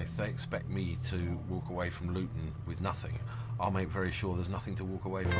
if they expect me to walk away from Luton with nothing, I'll make very sure there's nothing to walk away from.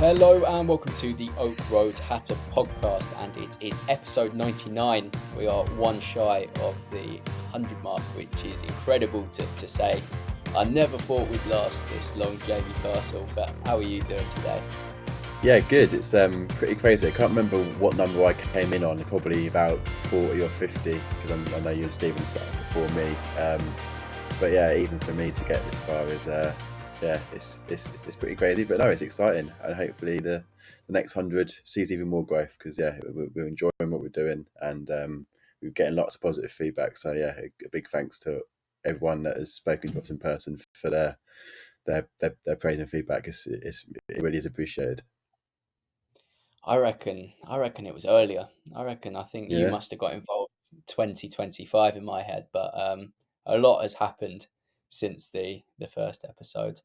Hello and welcome to the Oak Road Hatter podcast, and it is episode 99. We are one shy of the 100 mark, which is incredible to say. I never thought we'd last this long, Jamie Castle, but how are you doing today? Yeah, good. It's pretty crazy. I can't remember what number I came in on, probably about 40 or 50, because I know you and Stephen started before me. But yeah, even for me to get this far is it's pretty crazy. But no, it's exciting, and hopefully the next 100 sees even more growth, because we're enjoying what we're doing, and we're getting lots of positive feedback. So yeah, a big thanks to everyone that has spoken to us in person for their praise and feedback. It really is appreciated. I reckon it was earlier. I think you Yeah. must have got involved 2025 in my head, but a lot has happened since the first episode.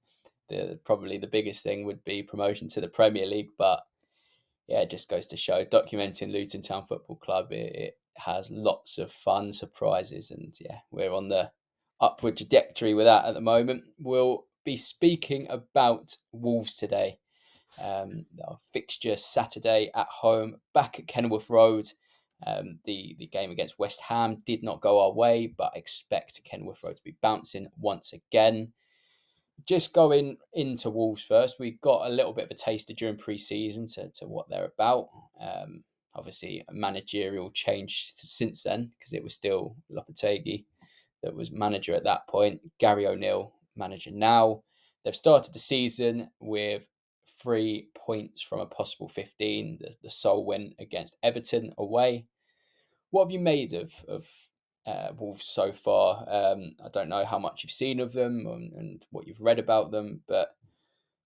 Probably the biggest thing would be promotion to the Premier League, but yeah, it just goes to show documenting Luton Town Football Club. It has lots of fun surprises, and yeah, we're on the upward trajectory with that at the moment. We'll be speaking about Wolves today. Our fixture Saturday at home, back at Kenilworth Road. The game against West Ham did not go our way, but expect Kenilworth Road to be bouncing once again. Just going into Wolves first, we got a little bit of a taster during pre-season to what they're about. Obviously, a managerial change since then, because it was still Lopetegui that was manager at that point. Gary O'Neill, manager now. They've started the season with 3 points from a possible 15. The sole win against Everton away. What have you made of Wolves so far? I don't know how much you've seen of them and what you've read about them, but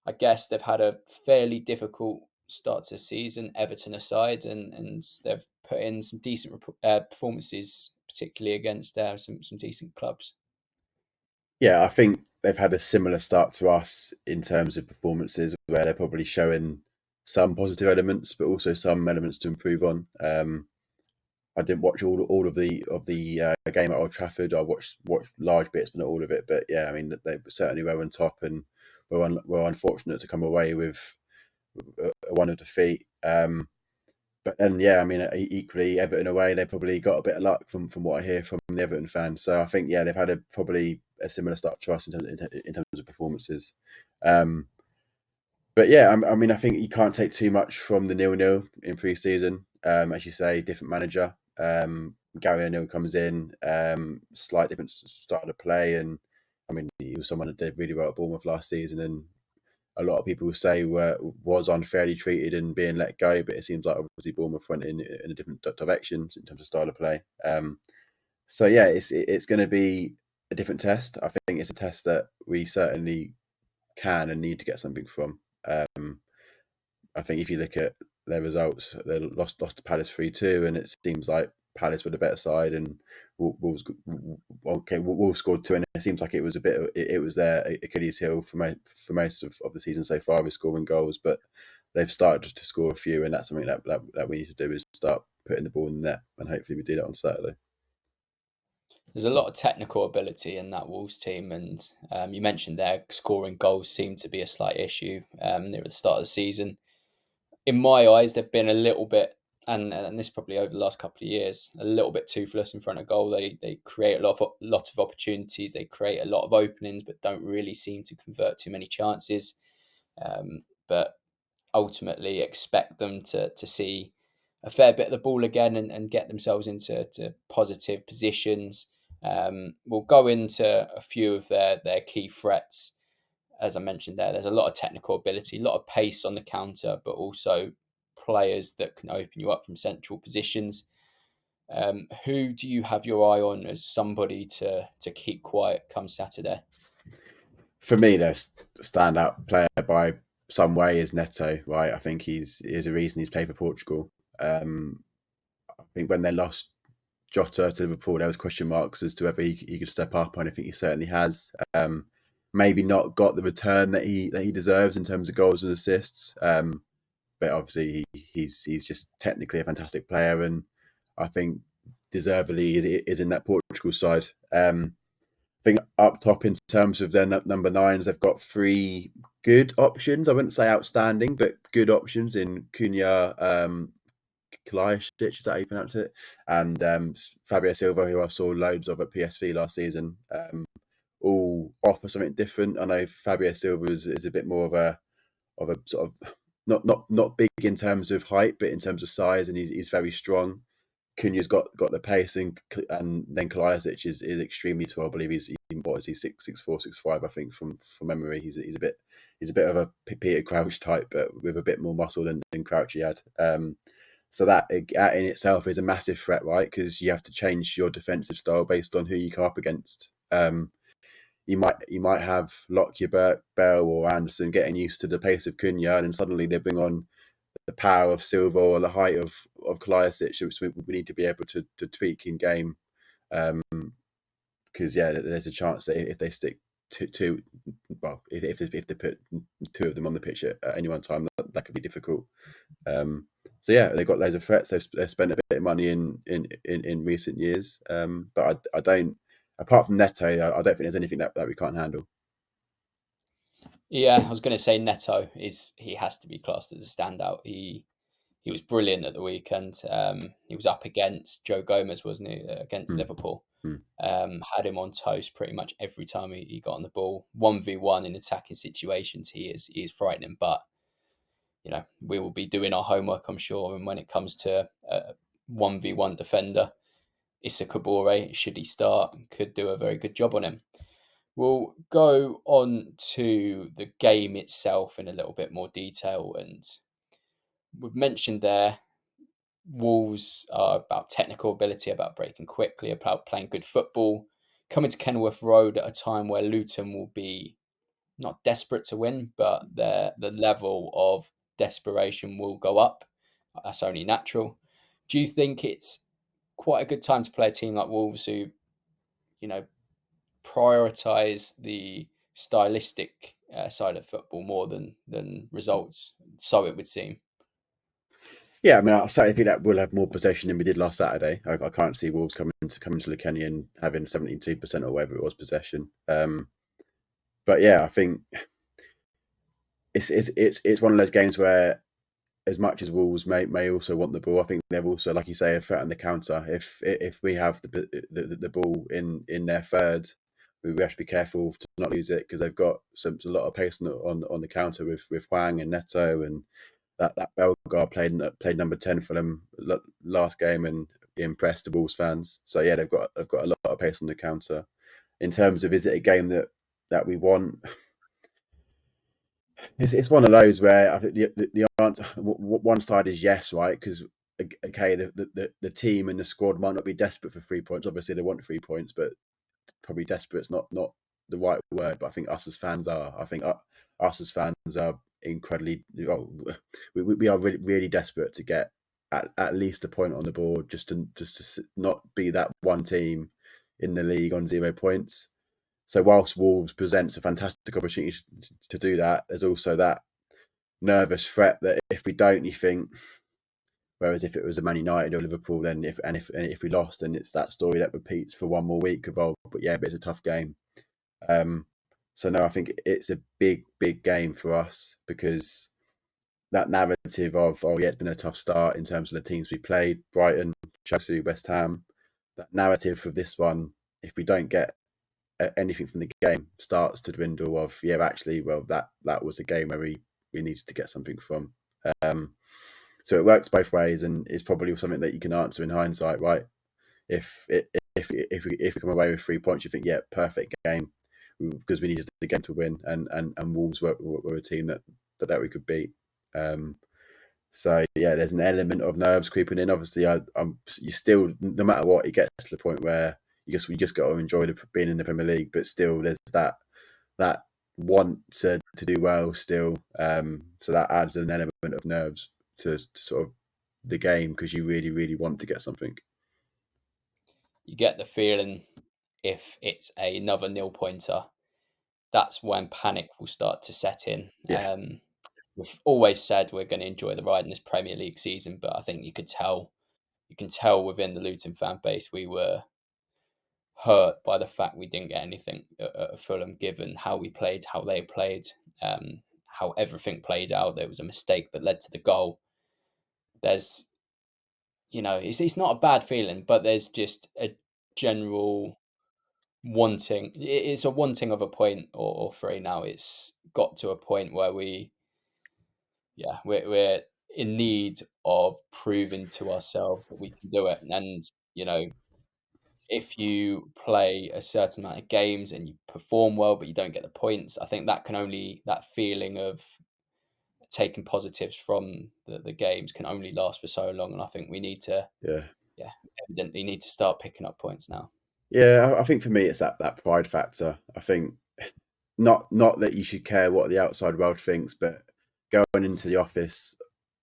I guess they've had a fairly difficult start to the season, Everton aside, and they've put in some decent performances, particularly against some decent clubs. Yeah, I think they've had a similar start to us in terms of performances, where they're probably showing some positive elements, but also some elements to improve on. I didn't watch all of the game at Old Trafford. I watched large bits, but not all of it. But yeah, I mean, they certainly were on top, and were unfortunate to come away with a 1-0 defeat. But then, yeah, I mean, equally, Everton away, they probably got a bit of luck from what I hear from the Everton fans. So I think, yeah, they've had probably a similar start to us in terms of performances. But yeah, I mean, I think you can't take too much from the 0-0 in pre-season. As you say, different manager. Gary O'Neill comes in, slight different style of play, and I mean, he was someone that did really well at Bournemouth last season, and a lot of people say was unfairly treated and being let go, but it seems like obviously Bournemouth went in a different direction in terms of style of play. So yeah, it's going to be a different test. I think it's a test that we certainly can and need to get something from. I think if you look at their results, they lost to Palace 3-2, and it seems like Palace were the better side, and Wolves scored 2, and it seems like it was it was their Achilles heel for most of the season so far with scoring goals, but they've started to score a few, and that's something that we need to do, is start putting the ball in the net, and hopefully we do that on Saturday. There's a lot of technical ability in that Wolves team, and you mentioned their scoring goals seemed to be a slight issue near the start of the season. In my eyes, they've been a little bit and this probably over the last couple of years, a little bit toothless in front of goal. They create a lot of opportunities. They create a lot of openings, but don't really seem to convert too many chances. But ultimately, expect them to see a fair bit of the ball again and get themselves into positive positions. We'll go into a few of their key threats. As I mentioned there's a lot of technical ability, a lot of pace on the counter, but also players that can open you up from central positions. Who do you have your eye on as somebody to keep quiet come Saturday? For me, their standout player by some way is Neto, right? I think he's a reason he's played for Portugal. I think when they lost Jota to Liverpool, there was question marks as to whether he could step up, and I think he certainly has. Maybe not got the return that he deserves in terms of goals and assists, but obviously he's just technically a fantastic player, and I think deservedly is in that Portugal side. I think up top in terms of their number nines, they've got three good options. I wouldn't say outstanding, but good options in Cunha, Kalajdzic, is that how you pronounce it? And Fabio Silva, who I saw loads of at PSV last season. All offer something different. I know Fabio Silva is a bit more of a sort of not big in terms of height, but in terms of size, and he's very strong. Cunha's got the pace, and then Kalajdzic is extremely tall. I believe he's 6'4", 6'5", I think from memory. He's a bit of a Peter Crouch type, but with a bit more muscle than Crouchy had. So that in itself is a massive threat, right? Because you have to change your defensive style based on who you come up against. You might have Lockyer, Bell, or Anderson getting used to the pace of Cunha, and then suddenly they bring on the power of Silva or the height of Kalajdzic, which we need to be able to tweak in game. Because there's a chance that if they stick two, well, if they put two of them on the pitch at any one time, that could be difficult. So they've got loads of threats. They've spent a bit of money in recent years, but I don't. Apart from Neto, I don't think there's anything that we can't handle. Yeah, I was going to say Neto he has to be classed as a standout. He was brilliant at the weekend. He was up against Joe Gomez, wasn't he, against Liverpool? Had him on toast pretty much every time he got on the ball. 1v1 in attacking situations, he is frightening. But we will be doing our homework, I'm sure. And when it comes to 1v1 defender, Issa Kabore, should he start, could do a very good job on him. We'll go on to the game itself in a little bit more detail. And we've mentioned there, Wolves are about technical ability, about breaking quickly, about playing good football. Coming to Kenilworth Road at a time where Luton will be not desperate to win, but the level of desperation will go up. That's only natural. Do you think it's quite a good time to play a team like Wolves who, prioritise the stylistic side of football more than results? So it would seem. Yeah, I mean, I certainly think that we'll have more possession than we did last Saturday. I can't see Wolves coming to the Kenny and having 72% or whatever it was possession. But I think it's one of those games where, as much as Wolves may also want the ball, I think they've also, like you say, a threat on the counter. If we have the ball in their third, we have to be careful to not lose it, because they've got a lot of pace on the counter with Hwang and Neto, and that Bellegarde played number 10 for them last game and impressed the Wolves fans. So they've got a lot of pace on the counter. In terms of, is it a game that we want? It's one of those where I think the answer, one side is yes, right? Because okay, the team and the squad might not be desperate for 3 points. Obviously, they want 3 points, but probably desperate's not the right word. But I think us as fans are. I think us as fans are incredibly. We are really, really desperate to get at least a point on the board, just to not be that one team in the league on 0 points. So whilst Wolves presents a fantastic opportunity to do that, there's also that nervous threat that if we don't, you think. Whereas if it was a Man United or Liverpool, then if we lost, then it's that story that repeats for one more week. But it's a tough game. So no, I think it's a big game for us, because that narrative of, oh yeah, it's been a tough start in terms of the teams we played, Brighton, Chelsea, West Ham. That narrative of this one, if we don't get anything from the game, starts to dwindle. Of actually, well, that was a game where we needed to get something from. So it works both ways, and it's probably something that you can answer in hindsight, right? If we come away with 3 points, you think, yeah, perfect game, because we needed the game to win, and Wolves were a team that we could beat. So yeah, there's an element of nerves creeping in. Obviously, you still, no matter what, it gets to the point where you just got to enjoy being in the Premier League. But still, there's that want to do well still. So that adds an element of nerves to sort of the game, because you really, really want to get something. You get the feeling if it's another nil pointer, that's when panic will start to set in. Yeah. We've always said we're going to enjoy the ride in this Premier League season, but I think you can tell within the Luton fan base we were hurt by the fact we didn't get anything at Fulham, given how we played, how they played, how everything played out. There was a mistake that led to the goal. There's, it's not a bad feeling, but there's just a general wanting. It's a wanting of a point or three now. It's got to a point where we're in need of proving to ourselves that we can do it. And if you play a certain amount of games and you perform well, but you don't get the points, I think that feeling of taking positives from the games can only last for so long. And I think we need to, evidently need to start picking up points now. Yeah, I think for me it's that pride factor. I think not that you should care what the outside world thinks, but going into the office,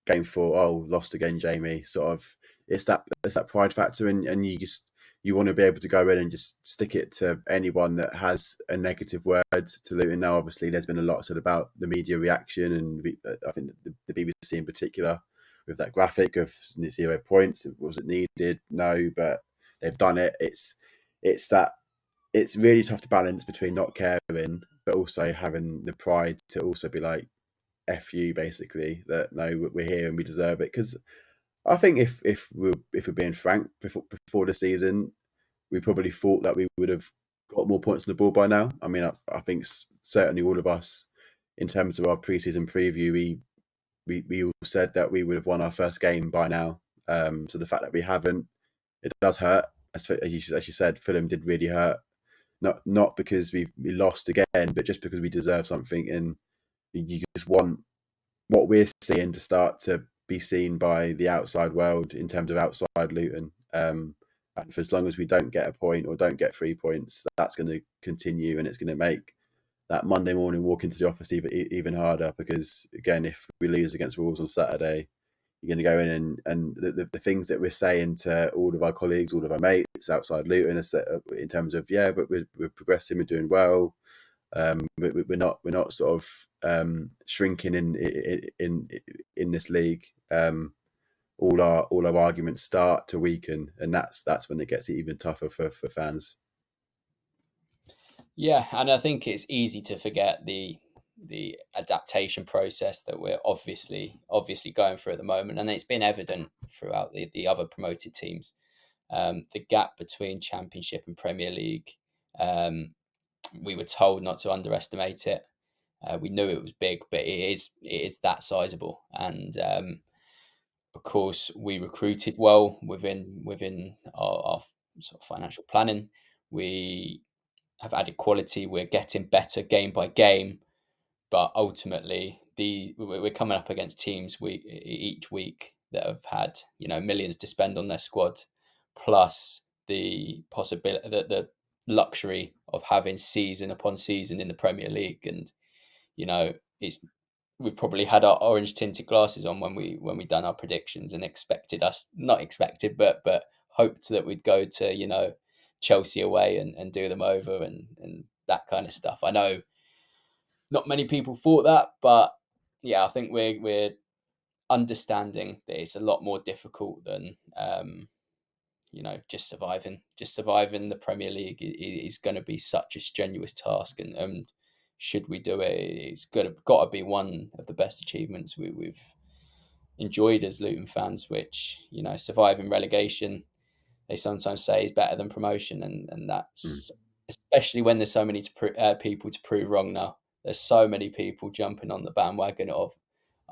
game 4, oh, lost again, Jamie. Sort of, it's that pride factor, and you want to be able to go in and just stick it to anyone that has a negative word to Luton. Now, obviously, there's been a lot said about the media reaction, and I think the BBC in particular, with that graphic of 0 points. Was it needed? No, but they've done it. It's really tough to balance between not caring, but also having the pride to also be like, F you, basically, that no, we're here and we deserve it. Because I think if we're being frank, before the season, we probably thought that we would have got more points on the board by now. I mean, I think certainly all of us, in terms of our pre-season preview, we all said that we would have won our first game by now. So the fact that we haven't, it does hurt. As you said, Fulham did really hurt. Not because we lost again, but just because we deserve something, and you just want what we're seeing to start to be seen by the outside world in terms of outside Luton. And for as long as we don't get a point or don't get 3 points, that's going to continue, and it's going to make that Monday morning walk into the office even harder. Because again, if we lose against Wolves on Saturday, you're going to go in and the things that we're saying to all of our colleagues, all of our mates outside Luton, in terms of but we're progressing, we're doing well. We're not sort of shrinking in this league. All our arguments start to weaken, and that's when it gets even tougher for fans. Yeah, and I think it's easy to forget the adaptation process that we're obviously going through at the moment, and it's been evident throughout the other promoted teams. The gap between Championship and Premier League, we were told not to underestimate it. We knew it was big, but it is that sizable. And of course, we recruited well within our sort of financial planning. We have added quality. We're getting better game by game, but ultimately, we're coming up against teams each week that have had millions to spend on their squad, plus the possibility, the luxury of having season upon season in the Premier League. And we've probably had our orange tinted glasses on when we done our predictions and not expected, but hoped that we'd go to Chelsea away and do them over and that kind of stuff. I know not many people thought that, but yeah, I think we're understanding that it's a lot more difficult than just surviving. Just surviving the Premier League is going to be such a strenuous task, and should we do it, it's got to be one of the best achievements we've enjoyed as Luton fans, which, surviving relegation, they sometimes say is better than promotion, and that's especially when there's so many people to prove wrong now. There's so many people jumping on the bandwagon of,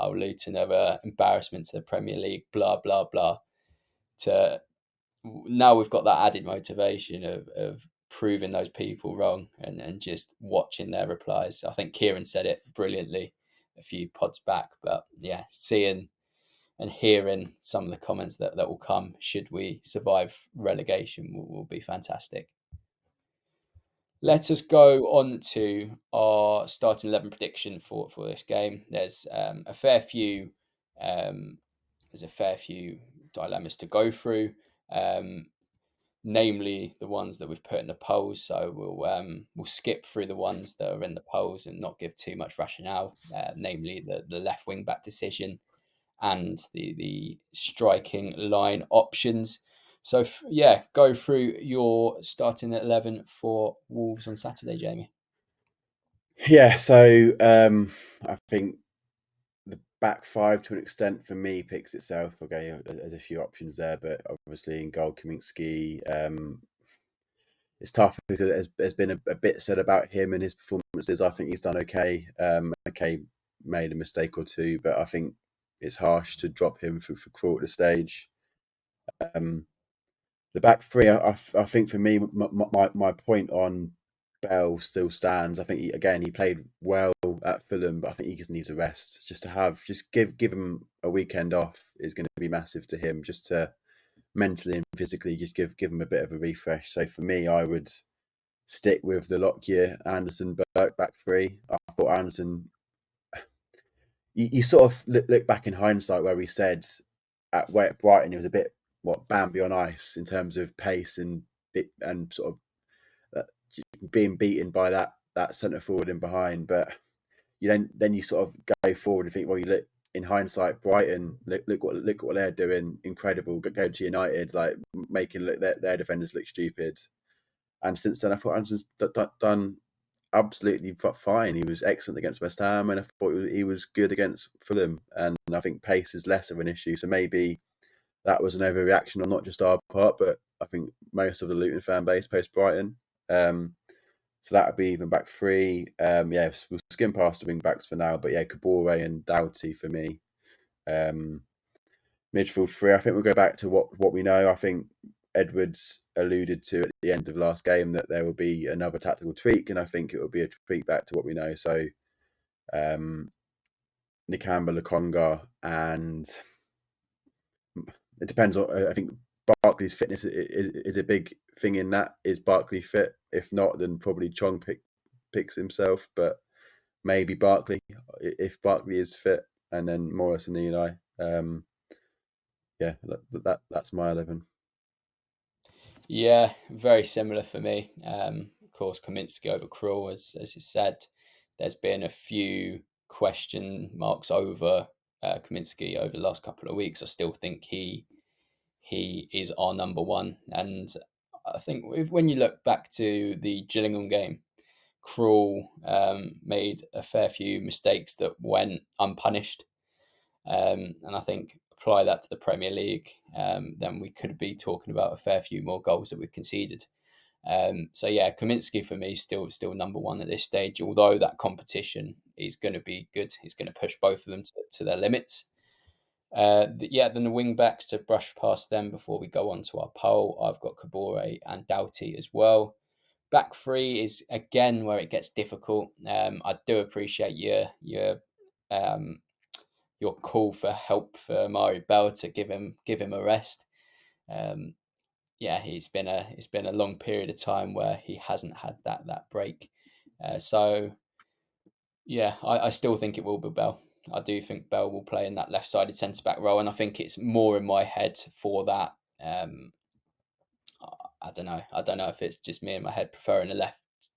Luton are an embarrassment to the Premier League, blah blah blah. Now we've got that added motivation of proving those people wrong and just watching their replies. I think Kieran said it brilliantly a few pods back, but yeah, seeing and hearing some of the comments that will come should we survive relegation will be fantastic. Let us go on to our starting 11 prediction for this game. There's a fair few dilemmas to go through, namely the ones that we've put in the polls. So we'll skip through the ones that are in the polls and not give too much rationale, namely the left wing back decision and the striking line options. So go through your starting 11 for Wolves on Saturday, Jamie. Yeah, so I think the back five to an extent for me picks itself. Okay, there's a few options there, but obviously in goal, Kaminsky. It's tough because there's been a bit said about him and his performances. I think he's done okay. Made a mistake or two, but I think it's harsh to drop him for Krul at this stage. The back three, I think for me, my point on Bell still stands. I think he played well at Fulham, but I think he just needs a rest. Just give him a weekend off is going to be massive to him, just to mentally and physically just give him a bit of a refresh. So for me, I would stick with the Lockyer, Anderson, Burke back three. I thought Anderson, you sort of look back in hindsight where we said at Brighton he was a bit Bambi on ice in terms of pace and sort of being beaten by that centre forward in behind. But then you sort of go forward and think, well, you look in hindsight, Brighton look what they're doing, incredible. Go to United, like making their defenders look stupid. And since then, I thought Anderson's done absolutely fine. He was excellent against West Ham, and I thought he was good against Fulham. And I think pace is less of an issue. So maybe that was an overreaction on not just our part, but I think most of the Luton fan base post Brighton. So that would be even back three. We'll skim past the wing backs for now, but yeah, Kabore and Doughty for me. Midfield three, I think we'll go back to what we know. I think Edwards alluded to at the end of last game that there will be another tactical tweak, and I think it will be a tweak back to what we know. So Nakamba, Lokonga, and it depends on. I think Barkley's fitness is a big thing in that. Is Barkley fit? If not, then probably Chong picks himself, but maybe Barkley if Barkley is fit, and then Morris and Eli. That's my 11. Yeah, very similar for me. Of course, Kaminsky over Krul, as you said. There's been a few question marks over Kaminsky over the last couple of weeks. I still think he is our number one. And I think when you look back to the Gillingham game, Krul made a fair few mistakes that went unpunished. And I think apply that to the Premier League, then we could be talking about a fair few more goals that we've conceded. Kaminsky for me is still number one at this stage, although that competition is going to be good. He's going to push both of them to their limits. Then the wing backs, to brush past them before we go on to our poll, I've got Kabore and Doughty as well. Back three is again where it gets difficult. I do appreciate your call for help for Mari Bell to give him a rest. It's been a long period of time where he hasn't had that break. I still think it will be Bell. I do think Bell will play in that left-sided centre-back role, and I think it's more in my head for that. I don't know if it's just me in my head preferring a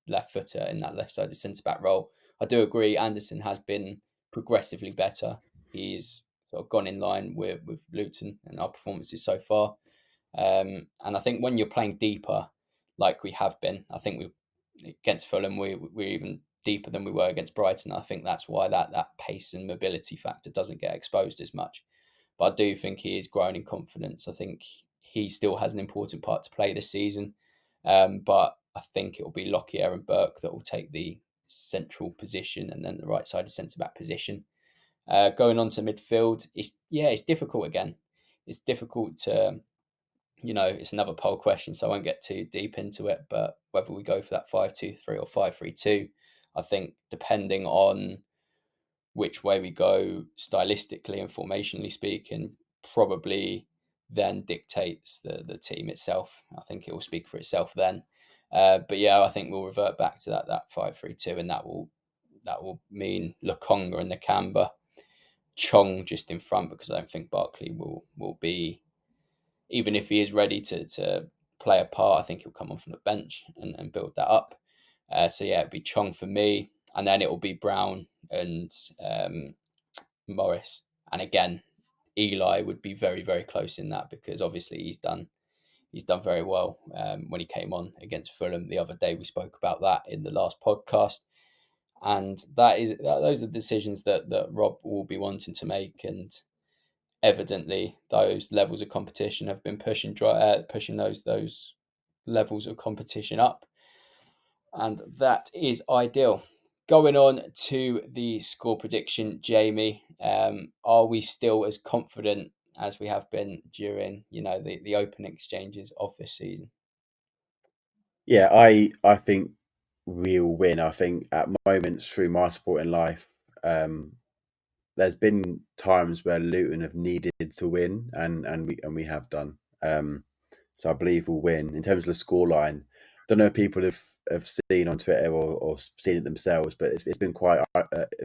left footer in that left-sided centre-back role. I do agree Anderson has been progressively better. He's sort of gone in line with Luton and our performances so far. And I think when you're playing deeper, like we have been, I think we against Fulham we're even deeper than we were against Brighton. I think that's why that pace and mobility factor doesn't get exposed as much. but I do think he is growing in confidence. I think he still has an important part to play this season, but I think it will be Lockyer and Burke that will take the central position, and then the right side centre back position. Going on to midfield, it's difficult again. It's difficult to, it's another poll question, so I won't get too deep into it. But whether we go for that 5-2-3 or 5-3-2, I think depending on which way we go stylistically and formationally speaking, probably then dictates the team itself. I think it will speak for itself then. But yeah, I think we'll revert back to that 5-3-2, and that will mean Lokonga and Nakamba, Chong just in front, because I don't think Barkley will be, even if he is ready to play a part, I think he'll come on from the bench and build that up. So yeah, it'd be Chong for me, and then it will be Brown and Morris. And again, Eli would be very, very close in that, because obviously he's done very well when he came on against Fulham the other day. We spoke about that in the last podcast. And those are the decisions that Rob will be wanting to make, and evidently those levels of competition have been pushing those levels of competition up, and that is ideal. Going on to the score prediction, Jamie, are we still as confident as we have been during the open exchanges of this season? Yeah, I think we'll win. I think at moments through my sporting life, there's been times where Luton have needed to win, and we have done. So I believe we'll win. In terms of the scoreline, I don't know if people have seen on Twitter or seen it themselves, but it's been quite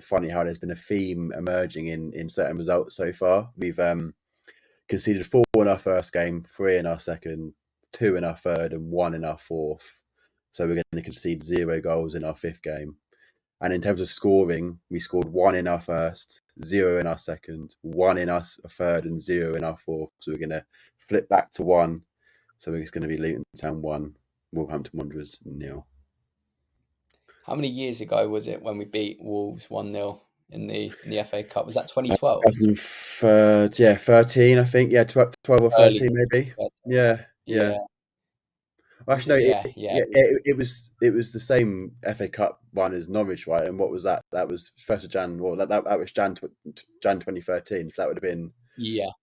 funny how there's been a theme emerging in certain results so far. We've conceded 4 in our first game, 3 in our second, 2 in our third, and 1 in our fourth. So we're going to concede 0 goals in our 5th game. And in terms of scoring, we scored 1 in our first, 0 in our second, 1 in our third, and 0 in our fourth. So we're going to flip back to 1. So it's going to be Luton Town 1, Wolverhampton Wanderers 0. How many years ago was it when we beat Wolves 1-0 in the FA Cup? Was that 2012? 13, I think. Yeah, 12 or 13 maybe. Yeah. Actually, no, it was the same FA Cup run as Norwich, right? And what was that? That was 1st of Jan. Well, that was Jan 2013. So that would have been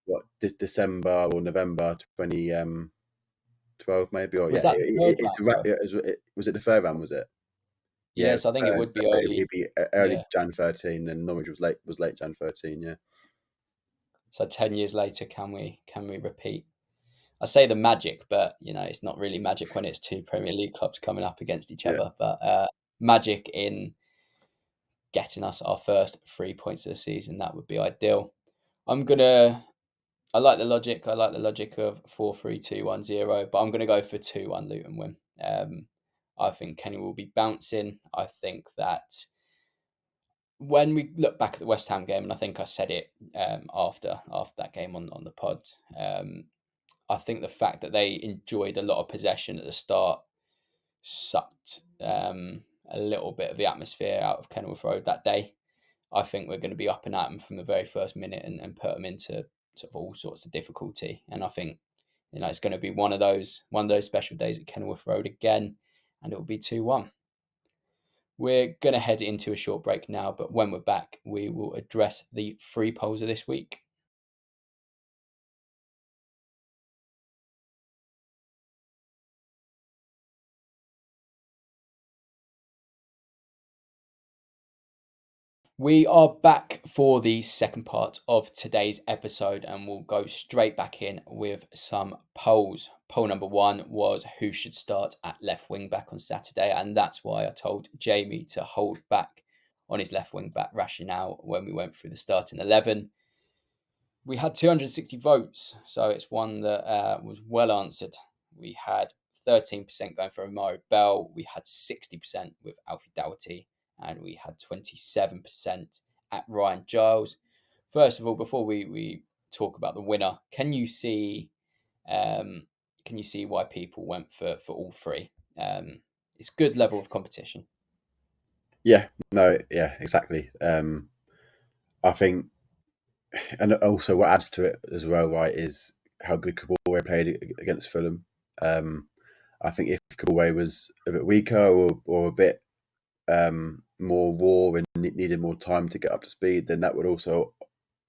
what, December or November 2012 maybe, or was that was it the third round? Was it? Yes, I think it would be early. It would be early Jan 13, and Norwich was late Jan 13. Yeah. So 10 years later, can we repeat? I say the magic, but it's not really magic when it's 2 Premier League clubs coming up against each other. But magic in getting us our first 3 points of the season, that would be ideal. I like the logic. I like the logic of 4-3-2-1-0, but I'm gonna go for 2-1 Luton win. I think Kenny will be bouncing. I think that when we look back at the West Ham game, and I think I said it after that game on the pod, I think the fact that they enjoyed a lot of possession at the start sucked a little bit of the atmosphere out of Kenilworth Road that day. I think we're going to be up and at them from the very first minute and put them into sort of all sorts of difficulty. And I think it's going to be one of those special days at Kenilworth Road again, and it will be 2-1. We're going to head into a short break now, but when we're back, we will address the 3 polls of this week. We are back for the second part of today's episode, and we'll go straight back in with some polls. Poll number 1 was who should start at left wing back on Saturday, and that's why I told Jamie to hold back on his left wing back rationale when we went through the starting 11. We had 260 votes, so it's one that was well answered. We had 13% going for Amari Bell, we had 60% with Alfie Doughty, and we had 27% at Ryan Giles. First of all, before we talk about the winner, can you see why people went for all 3? It's good level of competition. Yeah, no, yeah, exactly. I think and also what adds to it as well, right, is how good Kabore played against Fulham. I think if Kabore was a bit weaker or a bit more raw and needed more time to get up to speed, then that would also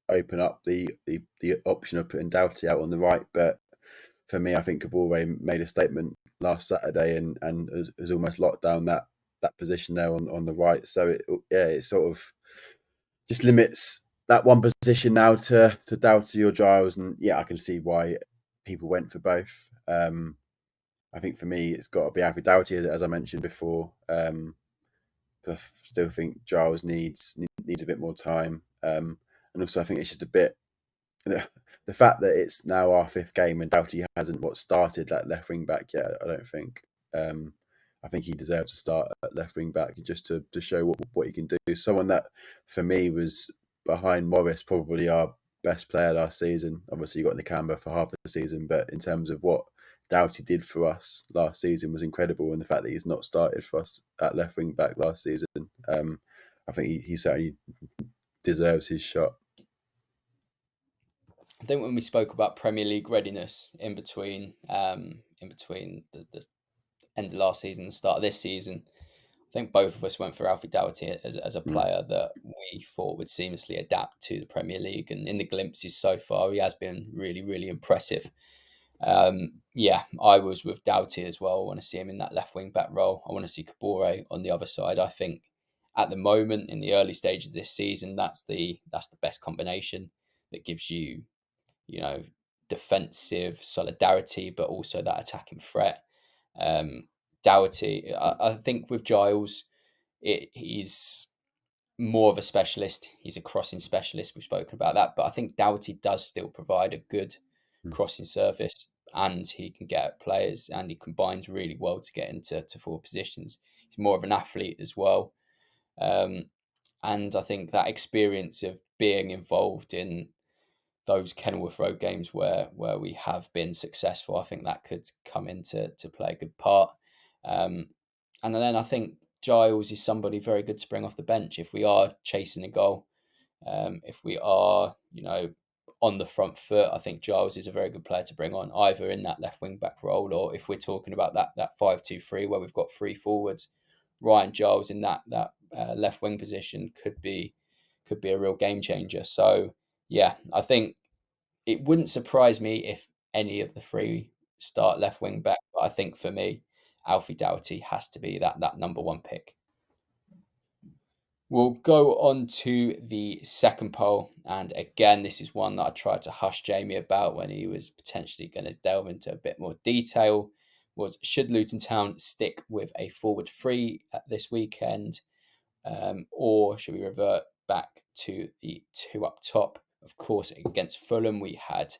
open up the option of putting Doughty out on the right. But for me, I think Kabore made a statement last Saturday and has almost locked down that position there on the right. So it sort of just limits that one position now to Doughty or Giles. And yeah, I can see why people went for both. I think for me, it's got to be Alfie Doughty, as I mentioned before. I still think Giles needs a bit more time. And also, I think it's just a bit the fact that it's now our fifth game and Doughty hasn't started that left wing back yet. I don't think. I think he deserves to start at left wing back just to show what he can do. Someone that for me was behind Morris, probably our best player last season. Obviously, you got Nakamba for half the season, but in terms of what Doughty did for us last season was incredible, and the fact that he's not started for us at left wing back last season, I think he certainly deserves his shot. I think when we spoke about Premier League readiness in between the end of last season and the start of this season, I think both of us went for Alfie Doughty as a player that we thought would seamlessly adapt to the Premier League. And in the glimpses so far, he has been really, really impressive. Yeah, I was with Doughty as well. I want to see him in that left wing back role. I want to see Kabore on the other side. I think at the moment, in the early stages of this season, that's the best combination that gives you, defensive solidarity, but also that attacking threat. Doughty, I think with Giles, he's more of a specialist. He's a crossing specialist. We've spoken about that, but I think Doughty does still provide a good crossing surface, and he can get at players, and he combines really well to get into forward positions. He's more of an athlete as well, and I think that experience of being involved in those Kenilworth Road games where we have been successful, I think that could come into play a good part. And then I think Giles is somebody very good to bring off the bench if we are chasing a goal. If we are, on the front foot, I think Giles is a very good player to bring on, either in that left wing back role, or if we're talking about that 5-2-3 where we've got three forwards, Ryan Giles in that left wing position could be a real game changer. So yeah, I think it wouldn't surprise me if any of the three start left wing back, but I think for me, Alfie Doughty has to be that number one pick. We'll go on to the second poll, and again, this is one that I tried to hush Jamie about when he was potentially going to delve into a bit more detail. Was should Luton Town stick with a forward three at this weekend, or should we revert back to the two up top? Of course, against Fulham, we had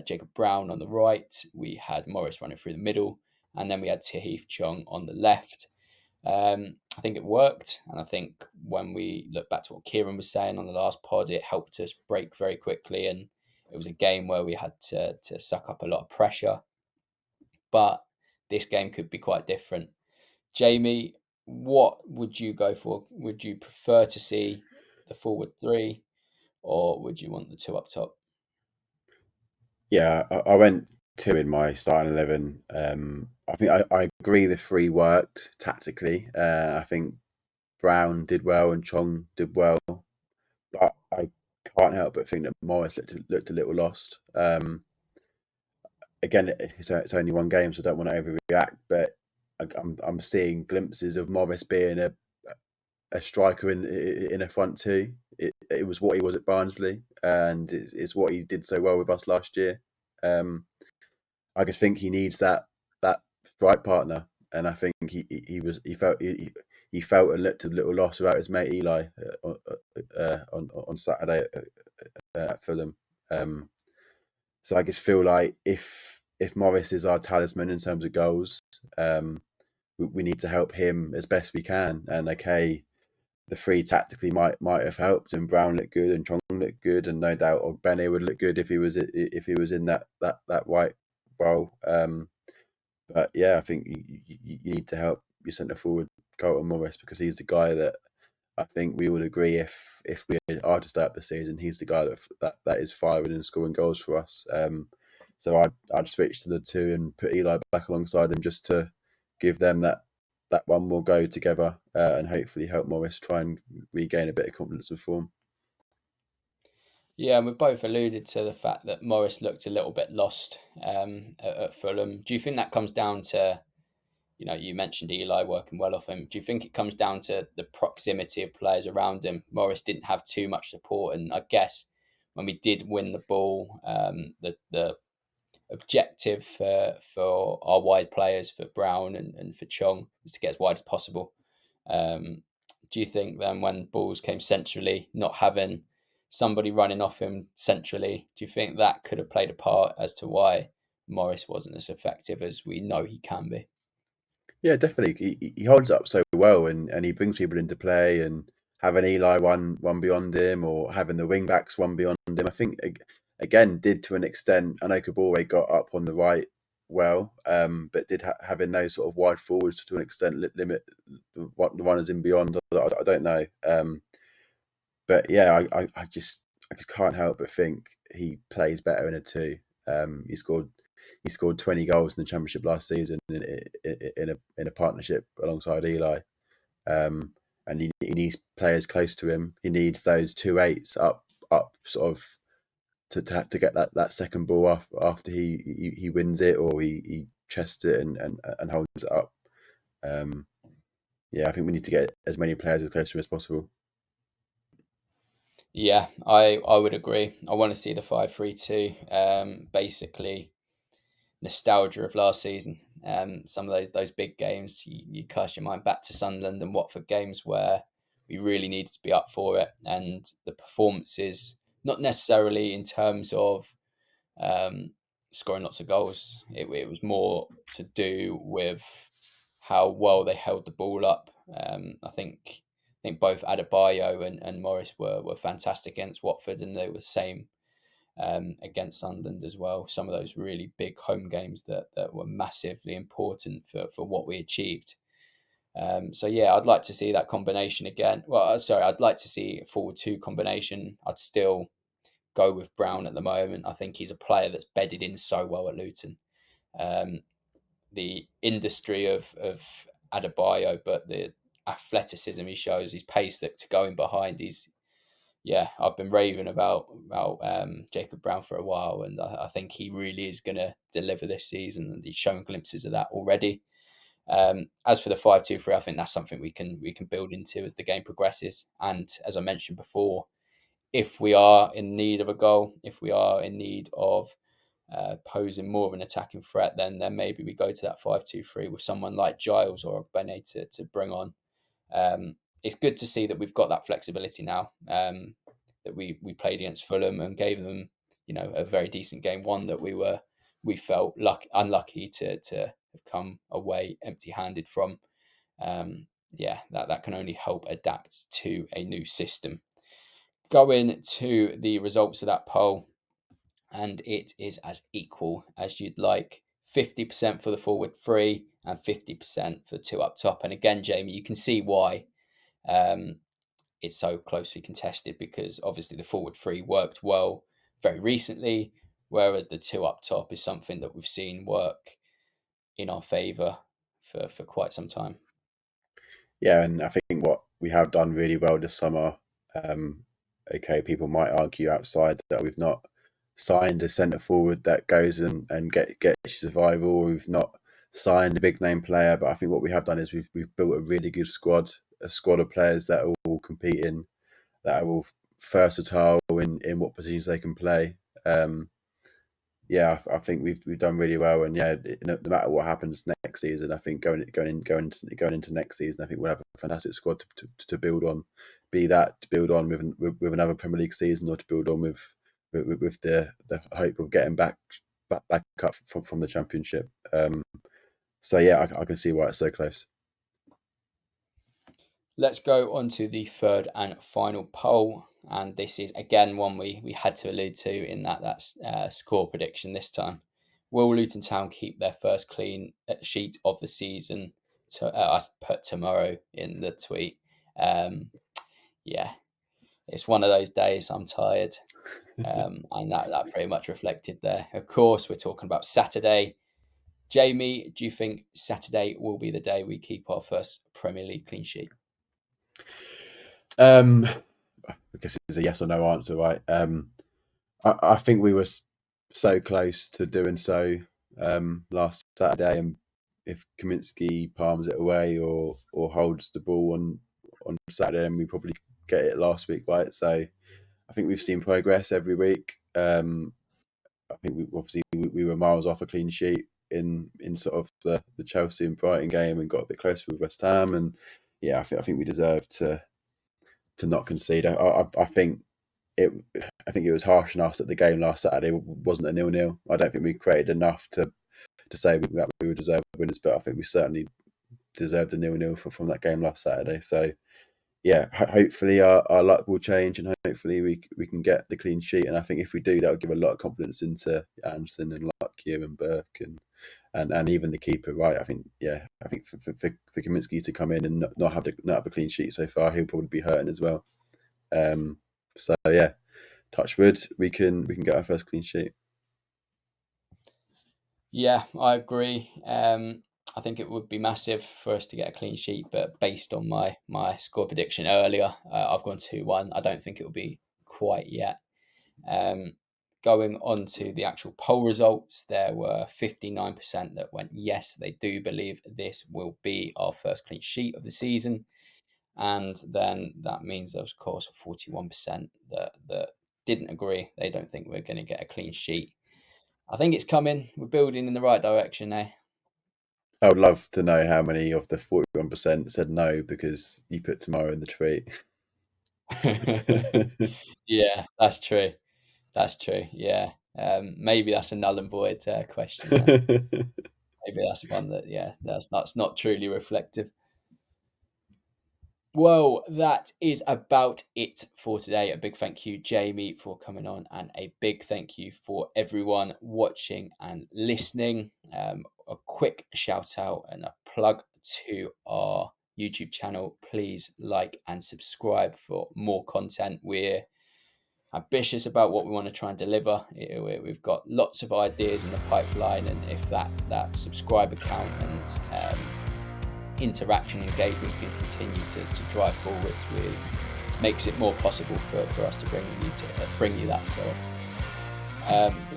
Jacob Brown on the right, we had Morris running through the middle, and then we had Tahith Chong on the left. I think it worked, and I think when we look back to what Kieran was saying on the last pod, it helped us break very quickly, and it was a game where we had to suck up a lot of pressure. But this game could be quite different. Jamie, what would you go for? Would you prefer to see the forward three, or would you want the two up top? Yeah, I went two in my starting 11. I think I agree the three worked tactically. I think Brown did well and Chong did well, but I can't help but think that Morris looked a little lost. Again, it's only one game, so I don't want to overreact, but I'm seeing glimpses of Morris being a striker in a front two. It was what he was at Barnsley, and it's what he did so well with us last year. I just think he needs that strike partner, and I think he felt and looked a little lost without his mate Eli on Saturday at Fulham. So I just feel like if Morris is our talisman in terms of goals, we need to help him as best we can. And okay, the three tactically might have helped, and Brown looked good and Chong looked good, and no doubt Ogbene would look good if he was in that right role. But yeah, I think you need to help your centre forward Carlton Morris, because he's the guy that I think we would agree if we are to start the season, he's the guy that is firing and scoring goals for us. So I'd switch to the two and put Eli back alongside him just to give them that one more go together and hopefully help Morris try and regain a bit of confidence and form. Yeah, and we've both alluded to the fact that Morris looked a little bit lost at Fulham. Do you think that comes down to, you mentioned Eli working well off him. Do you think it comes down to the proximity of players around him? Morris didn't have too much support, and I guess when we did win the ball, the objective for our wide players, for Brown and for Chong, was to get as wide as possible. Do you think then when balls came centrally, not having somebody running off him centrally, do you think that could have played a part as to why Morris wasn't as effective as we know he can be? Yeah, definitely. He holds up so well, and he brings people into play, and having Eli one beyond him, or having the wing backs one beyond him, I think again did to an extent. I know Kabore got up on the right well, but did having those sort of wide forwards to an extent limit the runners in beyond. I don't know, but yeah, I just can't help but think he plays better in a two. He scored 20 goals in the Championship last season in a partnership alongside Eli. And he needs players close to him. He needs those 2-8s up sort of to get that second ball off after he wins it, or he chests it and holds it up. Yeah, I think we need to get as many players as close to him as possible. Yeah, I would agree. I want to see the 5-3-2. Basically, nostalgia of last season. Some of those big games, you cast your mind back to Sunderland and Watford games where we really needed to be up for it, and the performances, not necessarily in terms of scoring lots of goals. It was more to do with how well they held the ball up. I think both Adebayo and Morris were fantastic against Watford, and they were the same against Sunderland as well. Some of those really big home games that were massively important for what we achieved. So yeah, I'd like to see that combination again. Well, sorry, I'd like to see a forward two combination. I'd still go with Brown at the moment. I think he's a player that's bedded in so well at Luton. The industry of Adebayo, but the athleticism he shows, his pace that to go in behind, I've been raving about Jacob Brown for a while, and I think he really is going to deliver this season, and he's showing glimpses of that already. As for the 5-2-3, I think that's something we can build into as the game progresses. And as I mentioned before, if we are in need of a goal, if we are in need of posing more of an attacking threat, then maybe we go to that 5-2-3 with someone like Giles or Bene to bring on. It's good to see that we've got that flexibility now. That we played against Fulham and gave them, a very decent game. One that we felt unlucky to have come away empty-handed from. That can only help adapt to a new system. Going to the results of that poll, and it is as equal as you'd like. 50% for the forward three and 50% for two up top. And again, Jamie, you can see why it's so closely contested, because obviously the forward three worked well very recently, whereas the two up top is something that we've seen work in our favour for quite some time. Yeah, and I think what we have done really well this summer, okay, people might argue outside that we've not signed a centre forward that goes and gets survival. We've not signed a big name player, but I think what we have done is we've built a really good squad, a squad of players that are all competing, that are all versatile in what positions they can play. I think we've done really well, and no matter what happens next season, I think going into next season, I think we'll have a fantastic squad to build on. Be that to build on with another Premier League season, or to build on with the hope of getting back up from the Championship. I can see why it's so close. Let's go on to the third and final poll, and this is again one we had to allude to in that's score prediction this time. Will Luton Town keep their first clean sheet of the season? I put tomorrow in the tweet. yeah, it's one of those days. I'm tired. And that pretty much reflected there. Of course, we're talking about Saturday. Jamie, do you think Saturday will be the day we keep our first Premier League clean sheet? I guess it's a yes or no answer, right? I think we were so close to doing so last Saturday, and if Kaminsky palms it away or holds the ball on Saturday, and we probably get it last week, right? So I think we've seen progress every week. I think we were miles off a clean sheet in sort of the Chelsea and Brighton game, and got a bit closer with West Ham, and yeah, I think we deserve to not concede. I think it was harsh on us that the game last Saturday wasn't a 0-0. I don't think we created enough to say that we would deserve winners, but I think we certainly deserved a 0-0 from that game last Saturday. So yeah, hopefully our luck will change, and hopefully we can get the clean sheet. And I think if we do, that will give a lot of confidence into Anderson and Lockyer and Burke and even the keeper, right? I think for Kaminsky to come in and not have a clean sheet so far, he'll probably be hurting as well. So yeah, touch wood, we can get our first clean sheet. Yeah, I agree. I think it would be massive for us to get a clean sheet, but based on my score prediction earlier, I've gone 2-1. I don't think it will be quite yet. Going on to the actual poll results, there were 59% that went yes, they do believe this will be our first clean sheet of the season. And then that means there's, of course, 41% that didn't agree. They don't think we're going to get a clean sheet. I think it's coming. We're building in the right direction, eh? I would love to know how many of the 41% said no because you put tomorrow in the tweet. Yeah, that's true. That's true. Yeah. Maybe that's a null and void question. Maybe that's one that, that's not truly reflective. Well, that is about it for today. A big thank you, Jamie, for coming on, and a big thank you for everyone watching and listening. A quick shout out and a plug to our YouTube channel. Please like and subscribe for more content. We're ambitious about what we want to try and deliver. We've got lots of ideas in the pipeline, and if that subscriber count and interaction engagement can continue to drive forwards, makes it more possible for us to bring you that. So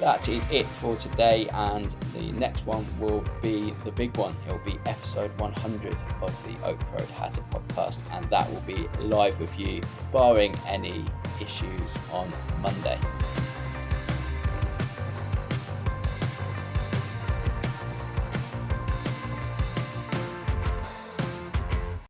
that is it for today, and the next one will be the big one. It will be episode 100 of the Oak Road Hatter podcast, and that will be live with you, barring any issues, on Monday.